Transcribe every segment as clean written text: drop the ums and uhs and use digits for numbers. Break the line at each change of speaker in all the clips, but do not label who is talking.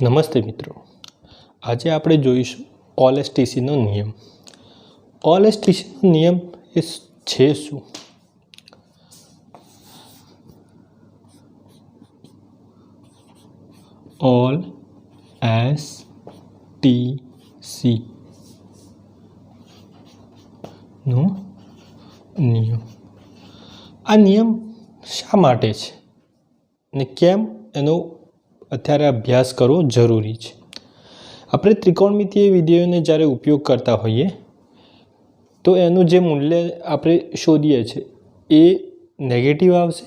નમસ્તે મિત્રો, આજે આપણે જોઈશું ઓએલએસટીસીનો નિયમ. ઓએલએસટીસીનો નિયમ એ છે શું? ઓએલએસટીસી નો નિયમ. આ નિયમ શા માટે છે ને કેમ એનો અત્યારે અભ્યાસ કરવો જરૂરી છે? આપણે ત્રિકોણમિતીય વિધેયોને જ્યારે ઉપયોગ કરતા હોઈએ તો એનું જે મૂલ્ય આપણે શોધીએ છીએ એ નેગેટિવ આવશે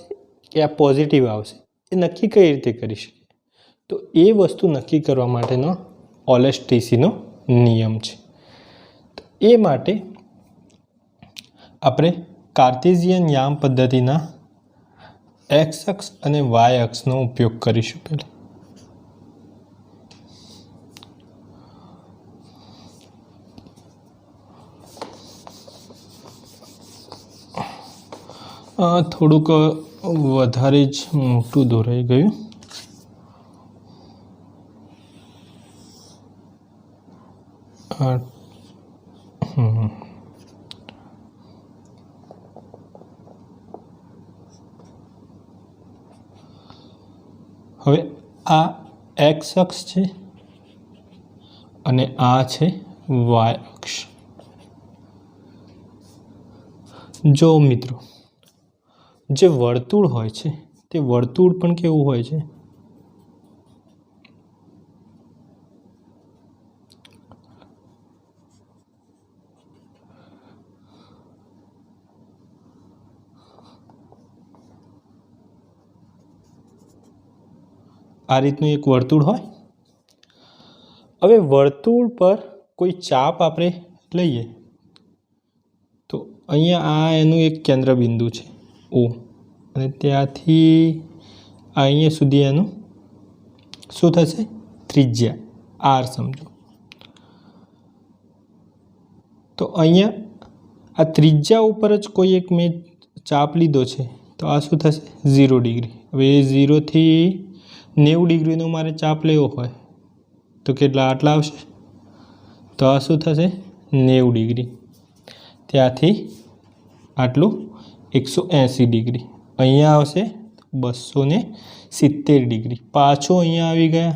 કે આ પોઝિટિવ આવશે એ નક્કી કઈ રીતે કરી શકીએ? તો એ વસ્તુ નક્કી કરવા માટેનો ઓએલએસટીસીનો નિયમ છે. તો એ માટે આપણે કાર્ટેશિયન યામ પદ્ધતિના એક્સ અક્ષ અને વાય અક્ષનો ઉપયોગ કરીશું. થોડુંક વધારે જ મોટું દોરાઈ ગયું. હવે આ એક્સ અક્ષ છે અને આ છે વાય અક્ષ. જો મિત્રો, જે વર્તુળ હોય છે તે વર્તુળ પણ કેવું હોય છે? આ રીતનું એક વર્તુળ હોય. હવે વર્તુળ પર કોઈ ચાપ આપણે લઈએ તો અહીંયા આ એનું એક કેન્દ્ર બિંદુ છે ઓ, અને ત્યાંથી અહીંયા સુધી એનું શું થશે? ત્રિજ્યા આર સમજો. તો અહીંયા આ ત્રિજ્યા ઉપર જ કોઈ એક મેં ચાપ લીધો છે તો આ શું થશે? 0 ડિગ્રી. હવે 0થી 90 ડિગ્રીનો મારે ચાપ લેવો હોય તો કેટલા આટલા આવશે? તો આ શું થશે? 90 ડિગ્રી. ત્યાંથી આટલું 180 ડિગ્રી. અહીંયા આવશે 270 ડિગ્રી. પાછો અહીંયા આવી ગયા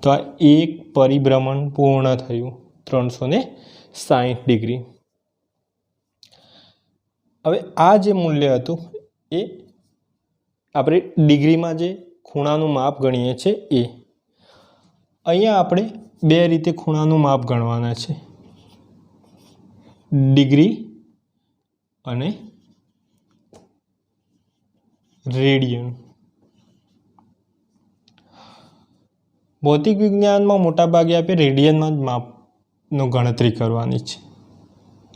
તો આ એક પરિભ્રમણ પૂર્ણ થયું 360 ડિગ્રી. હવે આ જે મૂલ્ય હતું એ આપણે ડિગ્રીમાં જે ખૂણાનું માપ ગણીએ છીએ એ. અહીંયા આપણે બે રીતે ખૂણાનું માપ ગણવાના છે, ડિગ્રી અને રેડિયન. ભૌતિક વિજ્ઞાનમાં મોટાભાગે આપણે રેડિયનમાં જ માપનો ગણતરી કરવાની છે.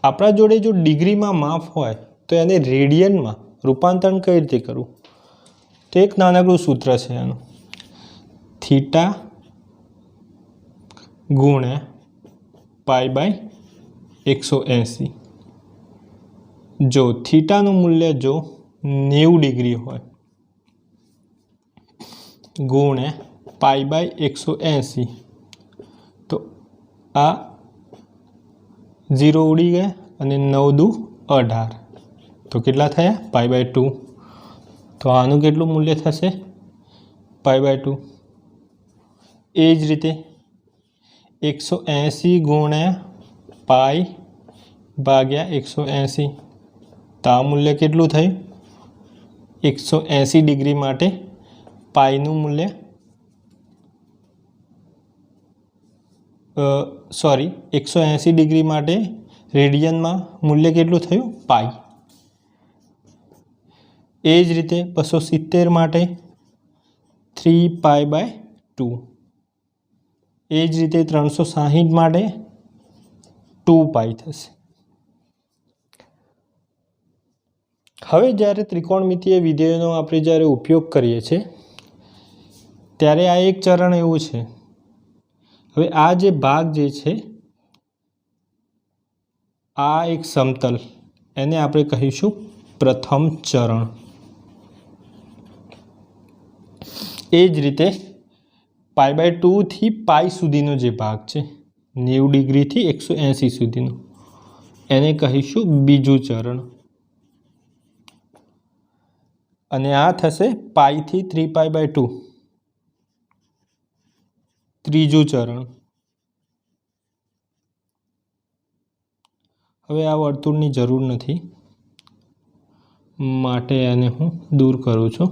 આપણા જોડે જો ડિગ્રીમાં માપ હોય તો એને રેડિયનમાં રૂપાંતરણ કઈ રીતે કરવું? તો એક નાનકડું સૂત્ર છે એનું, થીટા ગુણ્યા પાઈ બાય 180. જો થીટાનું મૂલ્ય જો 90 ડિગ્રી હોય ગુણ્યા પાઈ બાય 180 તો આ 0 ઉડી ગયા અને 9 દુ 18 તો કેટલા થયા? Pi by 2. તો આનું કેટલું મૂલ્ય થશે? પાઈ બાય 2. એ જ રીતે 180 ગુણ્યા પાઈ ભાગ્યા 180 તો આ મૂલ્ય કેટલું થયું? 180 ડિગ્રી માટે પાઈનું મૂલ્ય 180 ડિગ્રી માટે રેડિયનમાં મૂલ્ય કેટલું થયું? પાઈ. એ જ રીતે 270 માટે 3 પાઈ બાય 2. એ જ રીતે 360 માટે 2 પાઈ થશે. હવે જ્યારે ત્રિકોણમિતીય વિધેયોનો આપણે જ્યારે ઉપયોગ કરીએ છીએ ત્યારે આ એક ચરણ એવું છે. હવે આ જે ભાગ જે છે આ એક સમતલ, એને આપણે કહીશું પ્રથમ ચરણ. એ જ રીતે π/2 થી પાઈ સુધીનો જે ભાગ છે 90 ડિગ્રીથી 180 સુધીનો એને કહીશું બીજું ચરણ અને આ થશે પાઈ થી 3π/2 ત્રીજું ચરણ। હવે આ વર્તુળની જરૂર નથી માટે આને હું દૂર કરું છું।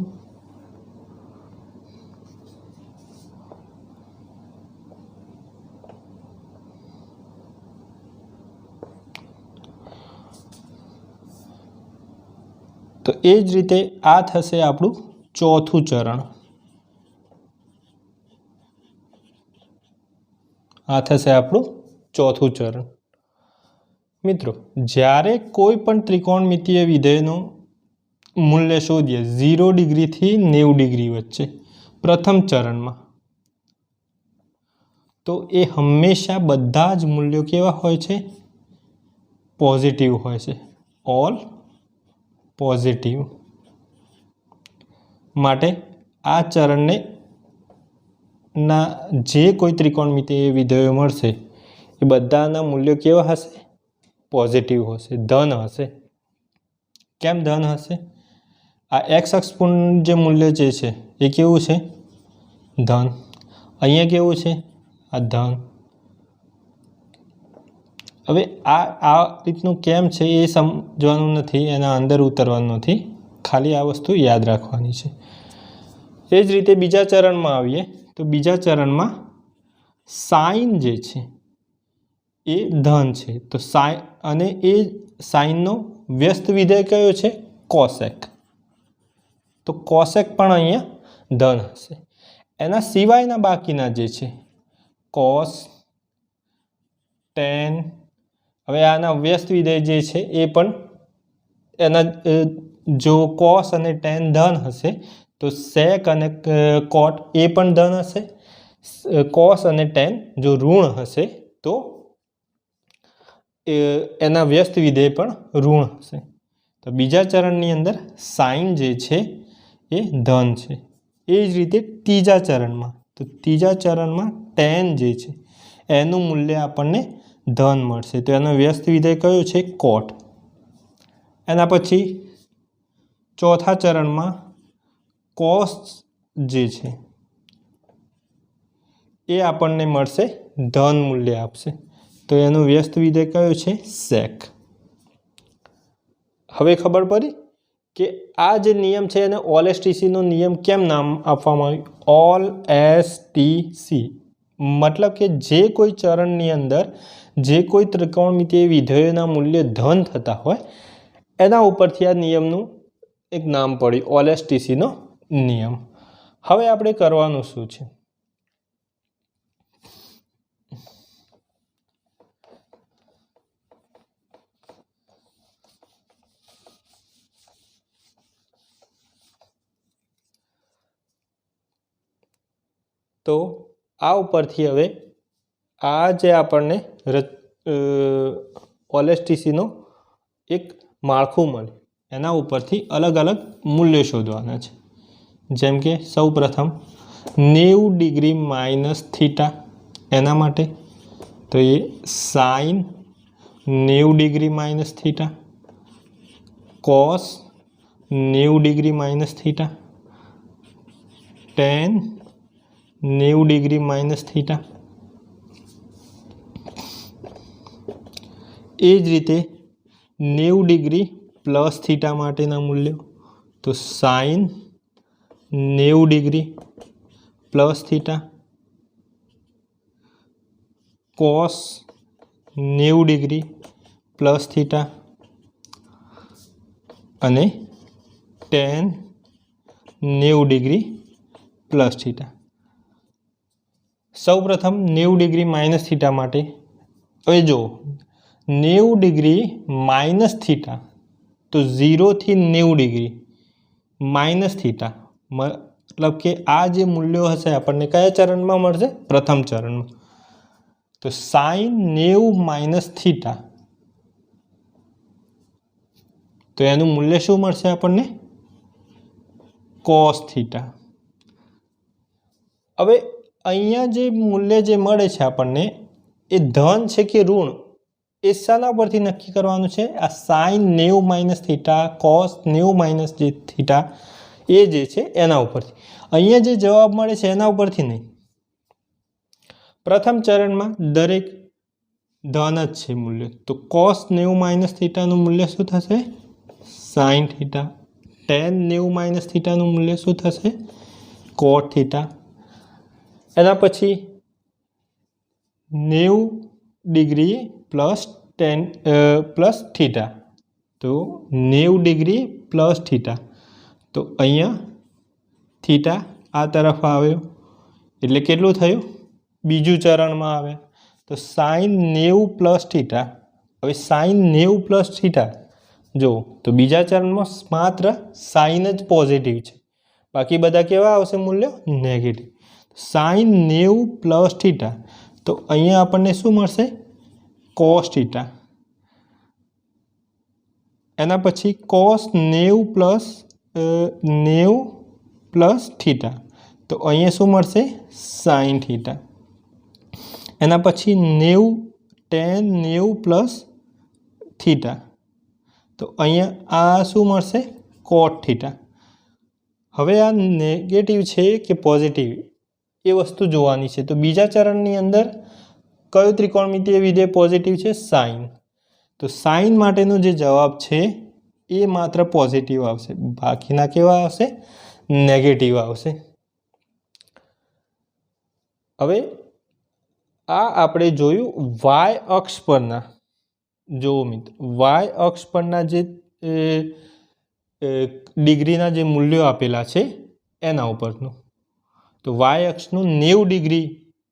તો એ જ રીતે આ થશે આપણું ચોથું ચરણ। આ થશે આપણું ચોથું ચરણ। મિત્રો જ્યારે કોઈ પણ ત્રિકોણમિતીય વિધેયનું મૂલ્ય શોધીએ 0 ડિગ્રીથી 90 ડિગ્રી વચ્ચે પ્રથમ ચરણમાં તો એ હંમેશા બધા જ મૂલ્યો કેવા હોય છે? પોઝિટિવ હોય છે, ઓલ પોઝિટિવ। માટે આ ચરણને ના જે કોઈ ત્રિકોણમિતીય વિધેયો મળશે એ બધાના મૂલ્યો કેવા હશે? પોઝિટિવ હશે, ધન હશે। કેમ ધન હશે? આ એક્સ અક્ષ પર જે મૂલ્ય જે છે એ કેવું છે? ધન। અહીંયા કેવું છે? આ ધન। હવે આ રીતનું કેમ છે એ સમજવાનું નથી, એના અંદર ઉતરવાનું નથી, ખાલી આ વસ્તુ યાદ રાખવાની છે। એ જ રીતે બીજા ચરણમાં આવીએ તો બીજા ચરણમાં સાઇન જે છે એ ધન છે તો સાઇન અને એ સાઇનનો વ્યસ્ત વિધેય કયો છે? કોસેક। તો કોસેક પણ અહીંયા ધન હશે। એના સિવાયના બાકીના જે છે કોસ, ટેન, હવે આના વ્યસ્ત વિધેય જે છે એ પણ એના જો કોસ અને ટેન ધન હશે તો સેક અને કોટ એ પણ ધન હશે। કોસ અને ટેન જો ઋણ હશે તો એના વ્યસ્ત વિધેય પણ ઋણ હશે। તો બીજા ચરણની અંદર સાઇન જે છે એ ધન છે। એ જ રીતે ત્રીજા ચરણમાં તો ત્રીજા ચરણમાં ટેન જે છે એનું મૂલ્ય આપણને ધન મળશે તો એનો વ્યસ્ત વિધેય કયો છે? કોટ। એના પછી ચોથા ચરણમાં કોસ જે છે એ આપણને મળશે ધન મૂલ્ય આપશે તો એનું વ્યસ્ત વિધેય કયો છે? સેક। હવે ખબર પડી કે આ જે નિયમ છે એને ઓએલએસટીસીનો નિયમ કેમ નામ આપવામાં આવ્યું? ઓએલએસટીસી મતલબ કે જે કોઈ ચરણની અંદર જે કોઈ ત્રિકોણમિતીય વિધેયોના મૂલ્ય ધન થતા હોય એના ઉપરથી આ નિયમનું એક નામ પડ્યું, ઓએલએસટીસીનો નિયમ। હવે આપણે કરવાનું શું છે? તો આ ઉપરથી હવે આ જે આપણને ઓએલએસટીસીનો એક માળખું મળે એના ઉપરથી અલગ અલગ મૂલ્યો શોધવાના છે। જેમ કે સૌ પ્રથમ 90 ડિગ્રી માઇનસ થીટા એના માટે તો એ sine 90 degree minus theta, cos 90 degree minus theta, tan 90 degree minus theta. એ જ રીતે 90 ડિગ્રી પ્લસ થીટા માટેના મૂલ્યો તો sine 90 degree plus theta, cos 90 degree plus theta અને ટેન 90 ડિગ્રી પ્લસ થીટા। સૌ પ્રથમ 90 ડિગ્રી માઇનસ થીટા માટે હવે જો 90 ડિગ્રી માઇનસ થીટા તો 0 થી 90 ડિગ્રી માઇનસ થીટા મતલબ કે આ જે મૂલ્યો હશે આપણને કયા ચરણમાં મળશે? પ્રથમ ચરણમાં। તો સાઇન 90 માઇનસ થીટા તો એનું મૂલ્ય શું મળશે આપણને? Cos theta. હવે અહીંયા જે મૂલ્ય જે મળે છે આપણને એ ધન છે કે ઋણ એ શાના પરથી નક્કી કરવાનું છે? આ sine 90 minus theta cos 90 minus જે થીટા એ જે છે એના ઉપરથી. અહીંયા જે જવાબ મળે છે એના ઉપરથી નહીં. પ્રથમ ચરણમાં દરેક ધન જ છે મૂલ્ય, તો કોસ 90 માઇનસ થીટાનું મૂલ્ય શું થશે? Sine theta. ટેન 90 માઇનસ થીટાનું મૂલ્ય શું થશે? કોટ થીટા. એના પછી 90 ડિગ્રી પ્લસ થીટા, તો 90 ડિગ્રી પ્લસ થીટા, તો અહીંયા થીટા આ તરફ આવ્યો એટલે કેટલું થયું? બીજું ચરણમાં આવે તો સાઇન 90 પ્લસ થીટા. હવે સાઇન 90 પ્લસ થીટા જો તો બીજા ચરણમાં માત્ર સાઇન જ પોઝિટિવ છે, બાકી બધા કેવા આવશે મૂલ્યો? નેગેટિવ. સાઇન 90 પ્લસ થીટા, તો અહીંયા આપણને શું મળશે? Cos theta. એના પછી કોસ 90 પ્લસ થીટા, તો અહીંયા શું મળશે? Sine theta. એના પછી 90 પ્લસ થીટા, તો અહીંયા આ શું મળશે? કોટ થીટા. હવે આ નેગેટિવ છે કે પોઝિટિવ એ વસ્તુ જોવાની છે. તો બીજા ચરણની અંદર કયો ત્રિકોણમિતિય વિધેય પોઝિટિવ છે? સાઇન. તો સાઇન માટેનો જે જવાબ છે એ માત્ર પોઝિટિવ આવશે, બાકીના કેવા આવશે? નેગેટિવ આવશે. હવે આ આપણે જોયું વાય અક્ષ પરના. જો મિત્રો વાય અક્ષ પરના જે ડિગ્રીના જે મૂલ્યો આપેલા છે એના ઉપરનું, તો વાય અક્ષનું 90 ડિગ્રી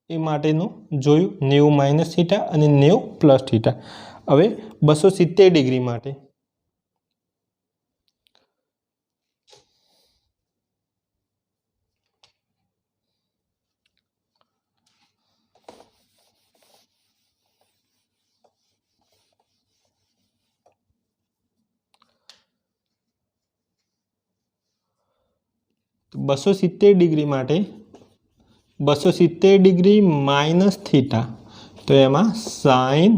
એ માટેનું જોયું, 90 માઇનસ થીટા અને 90 પ્લસ થીટા. હવે 270 ડિગ્રી માટે તો 270 ડિગ્રી માટે 270 ડિગ્રી માઇનસ થીટા, તો એમાં sine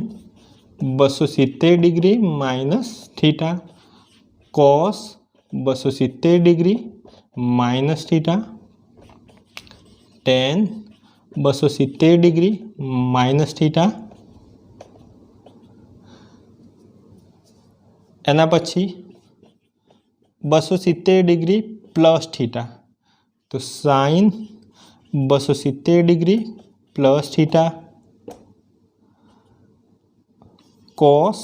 270 degree minus theta, cos 270 degree minus theta, tan 270 degree minus theta. એના પછી 270 ડિગ્રી પ્લસ થીટા, તો sine 270 degree plus theta, cos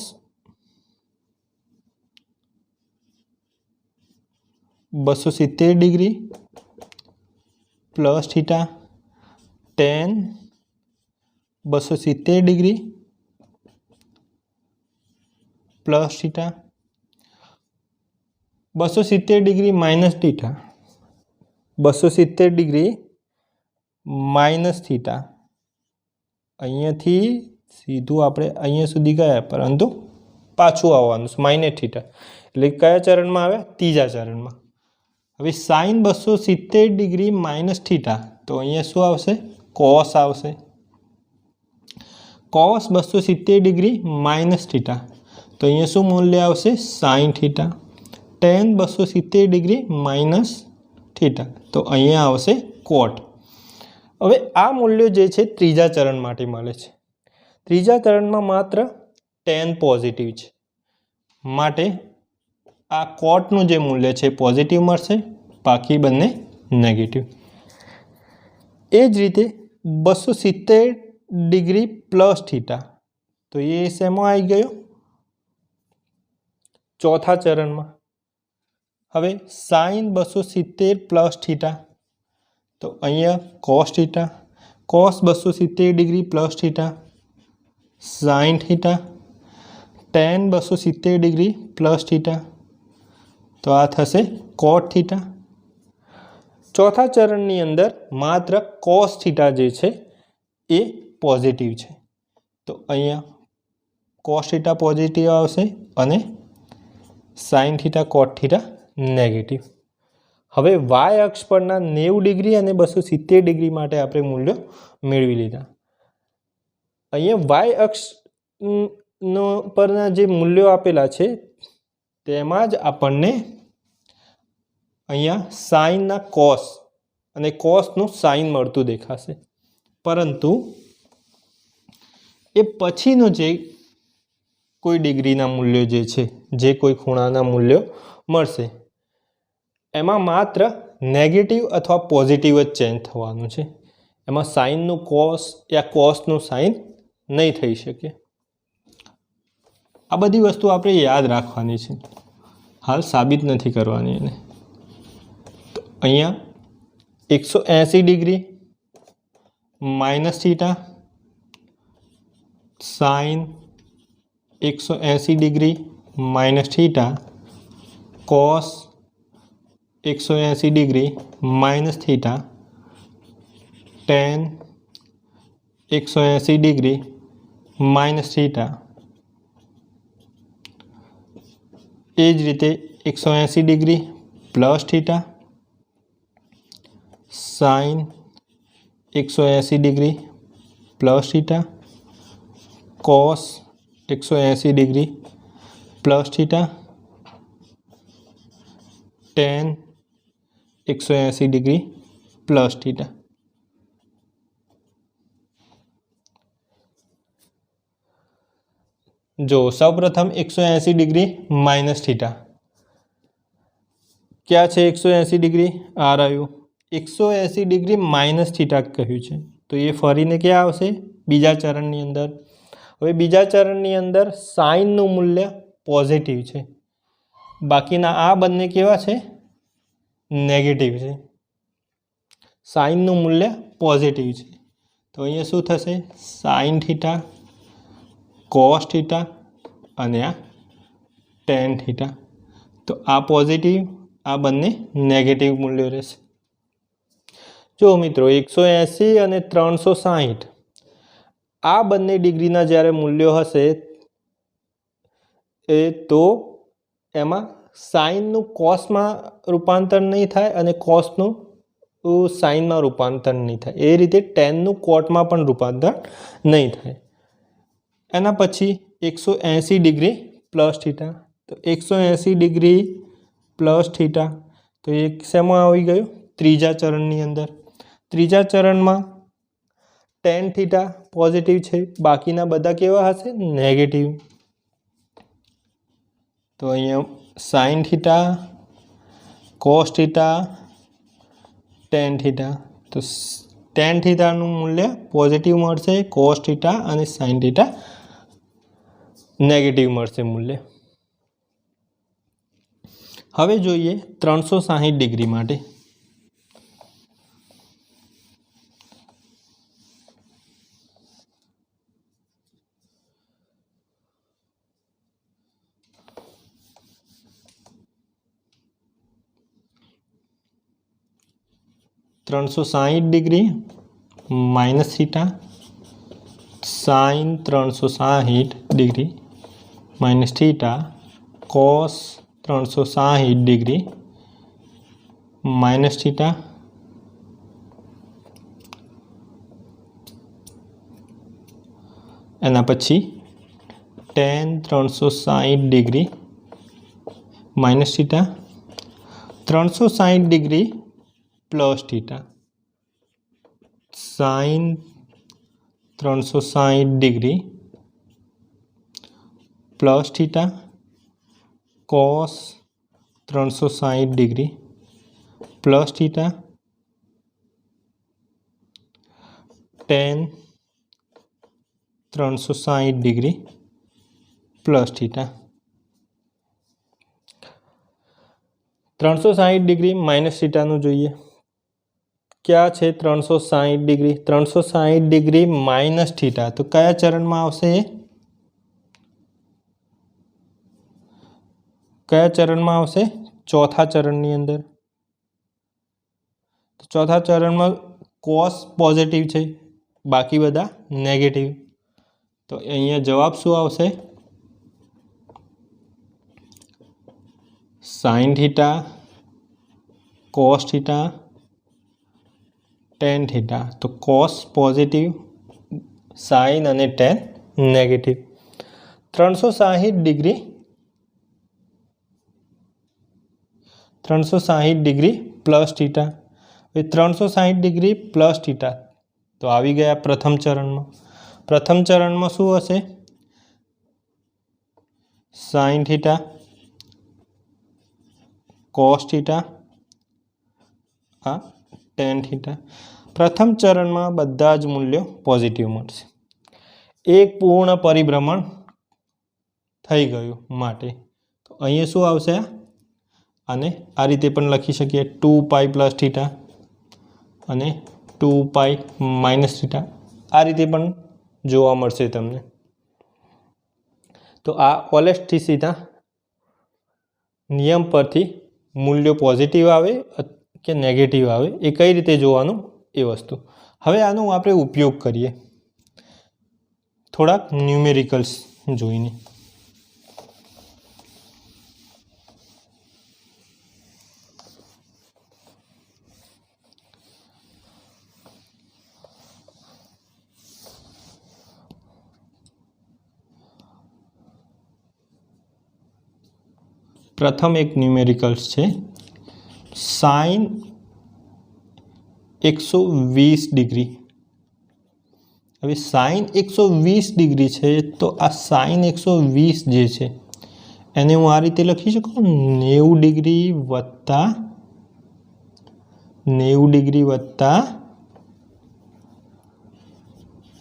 270 degree plus theta, tan 270 degree plus theta, 270 degree minus theta, 270 degree minus theta. અહીંયાથી સીધું આપણે અહીંયા સુધી ગયા, પરંતુ પાછું આવવાનું છે માઇનસ થીટા, એટલે કયા ચરણમાં આવે? ત્રીજા ચરણમાં. હવે સાઇન 270 ડિગ્રી માઇનસ થીટા, તો અહીંયા શું આવશે? કોસ આવશે. કોસ 270 ડિગ્રી માઇનસ થીટા, તો અહીંયા શું મૂલ્ય આવશે? Sine theta. Tan 270 degree minus theta, તો અહીંયા આવશે કોટ. હવે આ મૂલ્યો જે છે ત્રીજા ચરણ માટે મળે છે. ત્રીજા ચરણમાં માત્ર ટેન પોઝિટિવ છે, માટે આ કોટનું જે મૂલ્ય છે પોઝિટિવ મળશે, બાકી બંને નેગેટિવ. એ જ રીતે 270 ડિગ્રી પ્લસ થીટા, તો એ શેમાં આવી ગયો? ચોથા ચરણમાં. હવે સાઇન 270 પ્લસ થીટા, તો અહીંયા cos theta, cos 270 degree plus theta, sine theta, tan 270 degree plus theta, તો આ થશે કોટ થીટા. ચોથા ચરણની અંદર માત્ર કોસ થીટા જે છે એ પોઝિટિવ છે, તો અહીંયા કોસ થીટા પોઝિટિવ આવશે અને સાઇન થીટા કોટ થીટા નેગેટિવ. હવે વાય અક્ષ પરના 90 ડિગ્રી અને 270 ડિગ્રી માટે આપણે મૂલ્યો મેળવી લીધા. અહીંયા વાય અક્ષ પરના જે મૂલ્યો આપેલા છે તેમાં જ આપણને અહીંયા સાઇનના કોસ અને કોસનું સાઇન મળતું દેખાશે, પરંતુ એ પછીનું જે કોઈ ડિગ્રીના મૂલ્યો જે છે, જે કોઈ ખૂણાના મૂલ્યો મળશે એમાં માત્ર નેગેટિવ અથવા પોઝિટિવ જ ચેન્જ થવાનું છે. એમાં સાઇનનું કોસ યા કોસનું સાઇન નહીં થઈ શકે. આ બધી વસ્તુ આપણે યાદ રાખવાની છે, હાલ સાબિત નથી કરવાની એને. તો અહીંયા 180 degree minus theta sine 180 degree minus theta cos 180 degree minus theta tan 180 degree minus theta. એ જ રીતે 180 degree plus theta sine 180 degree plus theta cos 180 degree plus theta tan 180 degree plus theta. જો સૌપ્રથમ 180 ડિગ્રી માઇનસ થીટા ક્યાં છે? 180 degree આ રહ્યું. 180 degree minus theta કહ્યું છે તો એ ફરીને ક્યાં આવશે? બીજા ચરણની અંદર. હવે બીજા ચરણની અંદર સાઇનનું મૂલ્ય પોઝિટિવ છે, બાકીના આ બંને કેવા છે? નેગેટિવ છે. સાઇનનું મૂલ્ય પોઝિટિવ છે તો અહીંયા શું થશે? સાઇન થીટા કોસ થીટા અને આ ટેન થીટા. તો આ પોઝિટિવ, આ બંને નેગેટિવ મૂલ્યો રહેશે. જો મિત્રો 180 અને 360 આ બંને ડિગ્રીના જ્યારે મૂલ્યો હશે તો એમાં સાઇનનું કોસમાં રૂપાંતર નહીં થાય અને કોસનું સાઇનમાં રૂપાંતર નહીં થાય. એ રીતે ટેનનું કોટમાં પણ રૂપાંતર નહીં થાય. એના પછી 180 ડિગ્રી પ્લસ થીટા. તો 180 ડિગ્રી પ્લસ થીટા તો એ શેમાં આવી ગયું? ત્રીજા ચરણની અંદર. ત્રીજા ચરણમાં ટેન થીટા પોઝિટિવ છે, બાકીના બધા કેવા હશે? નેગેટિવ. તો અહીંયા sine theta cos theta ten theta. તો ટેન થીટાનું મૂલ્ય પોઝિટિવ મળશે, કોસ થીટા અને સાઇન થીટા નેગેટિવ મળશે મૂલ્ય. હવે જોઈએ 360 ડિગ્રી માટે. Degree minus theta sign 360 degree minus theta cos 360 degree minus theta એના પછી ten 360 degree minus theta 360 degree plus theta sign 360 degree plus theta cos 360 degree plus theta ten 360 degree plus theta. 360 degree minus થીટાનું જોઈએ. ક્યાં છે 360 degree? 360 degree minus theta તો કયા ચરણમાં આવશે? કયા ચરણમાં આવશે? ચોથા ચરણની અંદર. ચોથા ચરણમાં કોસ પોઝિટિવ છે, બાકી બધા નેગેટિવ. તો અહીંયા જવાબ શું આવશે? Sine theta cos theta tan theta. तो cos पॉजिटिव, साइन અને tan negative. 360 degree 360 degree plus theta. 360 degree plus theta तो આવી ગયા પ્રથમ ચરણમાં। પ્રથમ ચરણમાં શું હશે? સાઇન થીટા, કોસ થીટા, આ ટેન થીટા। પ્રથમ ચરણમાં બધા જ મૂલ્યો પોઝિટિવ મળશે। એક પૂર્ણ પરિભ્રમણ થઈ ગયું માટે તો અહીંયા શું આવશે? અને આ રીતે પણ લખી શકીએ 2π પ્લસ થીટા અને 2π માઇનસ થીટા, આ રીતે પણ જોવા મળશે તમને। તો આ ઓલેસ્ટિસિટા નિયમ પરથી મૂલ્યો પોઝિટિવ આવે કે નેગેટિવ આવે એ કઈ રીતે જોવાનું એ વસ્તુ। હવે આનો આપણે ઉપયોગ કરીએ થોડાક ન્યુમેરિકલ્સ જોઈને। प्रथम एक न्यूमेरिकल्स है साइन 120 डिग्री। હવે સાइन 120 डिग्री है तो आ साइन 120 जे છે એને હું આ રીતે લખી શકું 90 डिग्री વત્તા 90 डिग्री વત્તા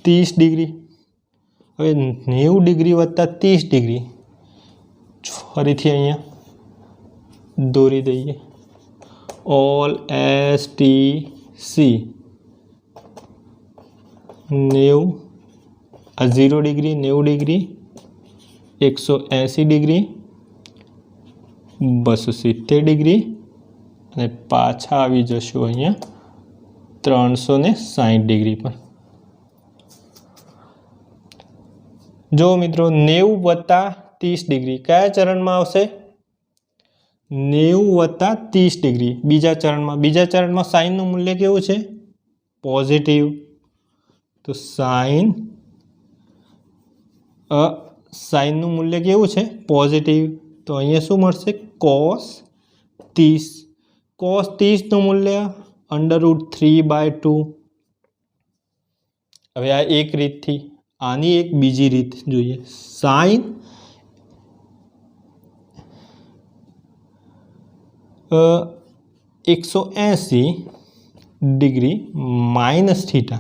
30 डिग्री। હવે 90 डिग्री વત્તા 30 डिग्री ફરીથી અહીંયા દોરી દઈએ all S T C 90 0 degree 90 degree 180 degree 270 degree અને પાછા આવી જશું અહીંયા 360 डिग्री पर। जो मित्रों 90 वत्ता 30 डिग्री क्या चरण में आवशे? 90 वत्ता 30 डिग्री बीजा चरण में साइन नु मूल्य केवुं छे? पॉजिटिव। तो साइन नु मूल्य केवुं छे? पॉजिटिव। तो अहींया शुं मळशे? cos 30। cos 30 नु मूल्य √3/2। हवे आ एक रीत थी। आनी एक बीजी रीत जोईए। Sine 180 degree minus theta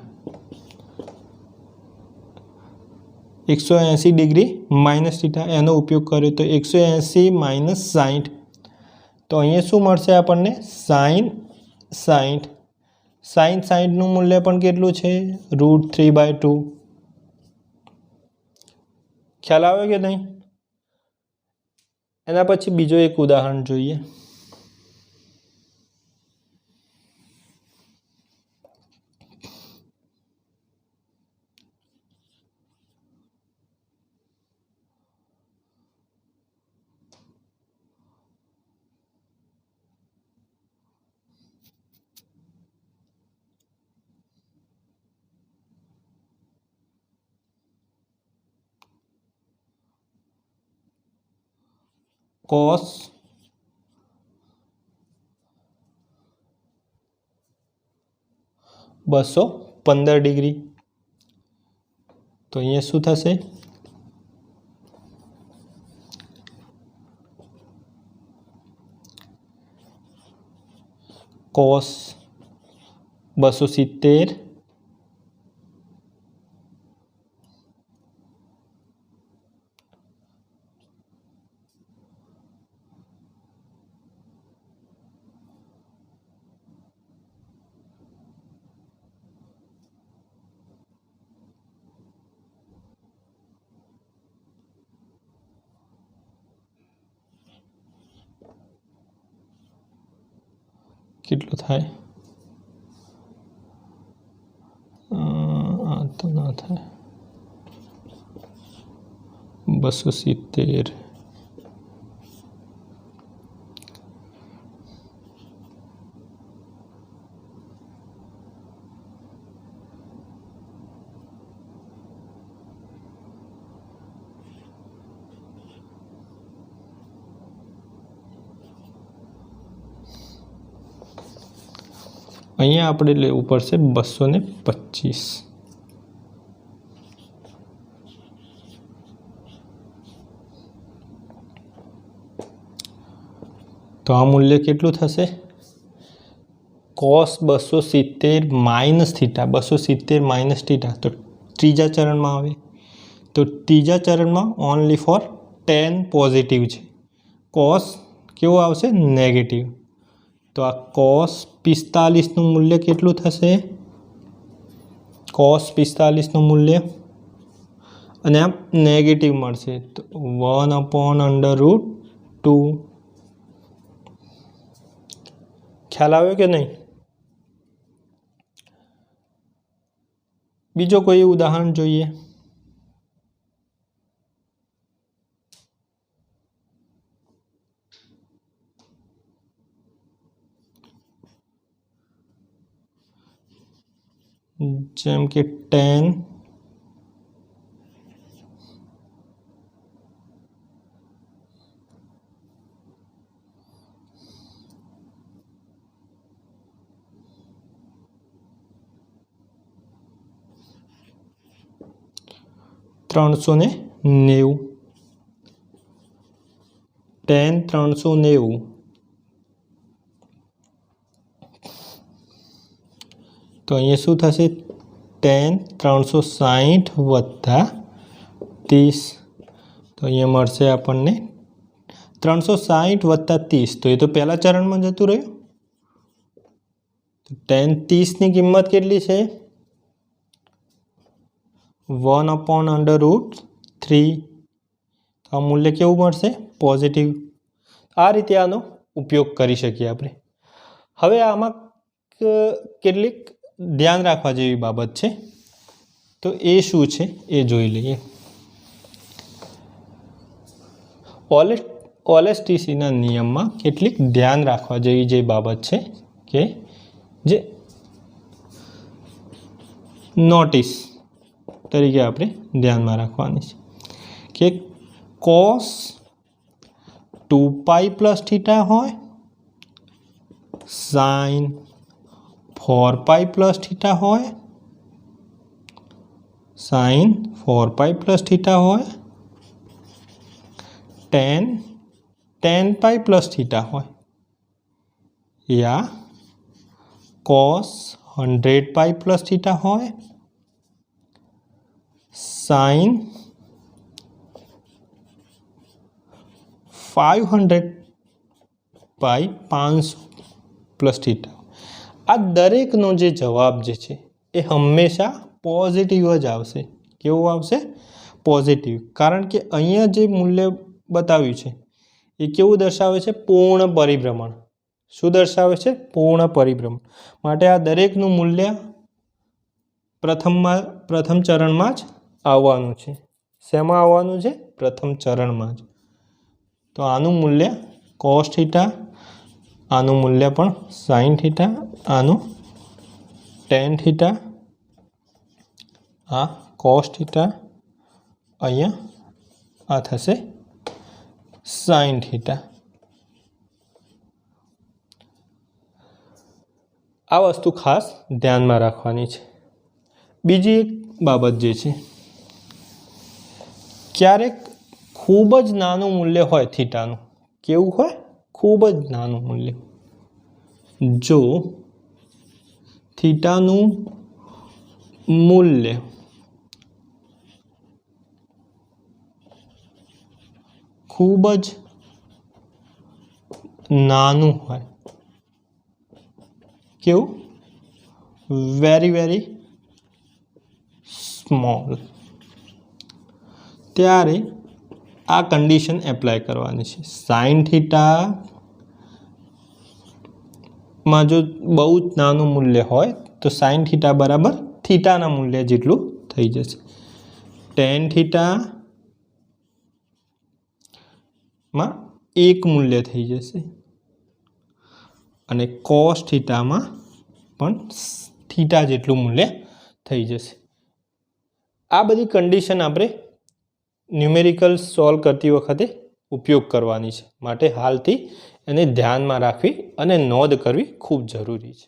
180 degree minus theta एनो उपयोग करो तो 180 माइनस 60। तो अहींया शुं मळशे आपणने? साइन 60। साइन 60 નું મૂલ્ય પણ કેટલું છે? √3/2। ખ્યાલ આવે કે નહીં? એના પછી બીજો એક ઉદાહરણ જોઈએ। cos 215 degree. तो अहींया शुं थशे? cos 270 કેટલું થાય? આ તો ના થાય 270 અહીંયા આપણે લેવું પડશે 225. તો આ મૂલ્ય કેટલું થશે? cos 270 minus theta, 270 minus theta, તો ત્રીજા ચરણમાં આવે. તો ત્રીજા ચરણમાં ઓનલી ફોર tan પોઝિટિવ છે, cos કેવો આવશે? નેગેટિવ. તો આ cos 45નું મૂલ્ય કેટલું થશે? cos 45નું મૂલ્ય અને આમ નેગેટિવ મળશે તો 1/√2. ખ્યાલ આવ્યો કે નહીં? બીજો કોઈ ઉદાહરણ જોઈએ. જેમ કે tan $390, tan 390. તો અહીંયા શું થશે? tan 360 વત્તા 30. તો અહીંયા મળશે આપણને 360 વત્તા 30. તો એ તો પહેલા ચરણમાં જતું રહ્યું. tan 30ની કિંમત કેટલી છે? 1/√3. આ મૂલ્ય કેવું મળશે? પોઝિટિવ. આ રીતે આનો ઉપયોગ કરી શકીએ આપણે. હવે આમાં કેટલીક ધ્યાન રાખવા જેવી બાબત છે, તો એ શું છે એ જોઈ લઈએ. ઓલેસ્ટીસીના નિયમમાં કેટલીક ધ્યાન રાખવા જેવી જે બાબત છે કે જે નોટિસ તરીકે આપણે ધ્યાનમાં રાખવાની છે કે cos 2π + θ હોય, sin 4π + θ હોય, sin 4π + θ હોય, tan 10π + θ હોય, યા cos 100π + θ હોય, sin 500π 500 + θ. આ દરેકનો જે જવાબ જે છે એ હંમેશા પોઝિટિવ જ આવશે. કેવું આવશે? પોઝિટિવ. કારણ કે અહીંયા જે મૂલ્ય બતાવ્યું છે એ કેવું દર્શાવે છે? પૂર્ણ પરિભ્રમણ. શું દર્શાવે છે? પૂર્ણ પરિભ્રમણ. માટે આ દરેકનું મૂલ્ય પ્રથમ ચરણમાં જ આવવાનું છે. શેમાં આવવાનું છે? પ્રથમ ચરણમાં જ. તો આનું મૂલ્ય cos θ, આનું મૂલ્ય પણ sin θ, આનું tan θ, આ cos θ, અહીંયા આ થશે sin θ. આ વસ્તુ ખાસ ધ્યાનમાં રાખવાની છે. બીજી એક બાબત જે છે, ક્યારેક ખૂબ જ નાનું મૂલ્ય હોય થીટાનું. કેવું હોય? ખૂબ જ નાનું મૂલ્ય. જો થીટાનું મૂલ્ય ખૂબ જ નાનું હોય, કેવું? વેરી વેરી સ્મોલ, ત્યારે આ કન્ડિશન એપ્લાય કરવાની છે. sin θ માં જો બહુ જ નાનું મૂલ્ય હોય તો sin θ બરાબર થીટાના મૂલ્ય જેટલું થઈ જશે. tan θ માં એક મૂલ્ય થઈ જશે અને cos θ માં પણ થીટા જેટલું મૂલ્ય થઈ જશે. આ બધી કન્ડિશન આપણે ન્યુમેરિકલ સોલ્વ કરતી વખતે ઉપયોગ કરવાની છે. માટે હાલથી એને ધ્યાનમાં રાખવી અને નોંધ કરવી ખૂબ જરૂરી છે.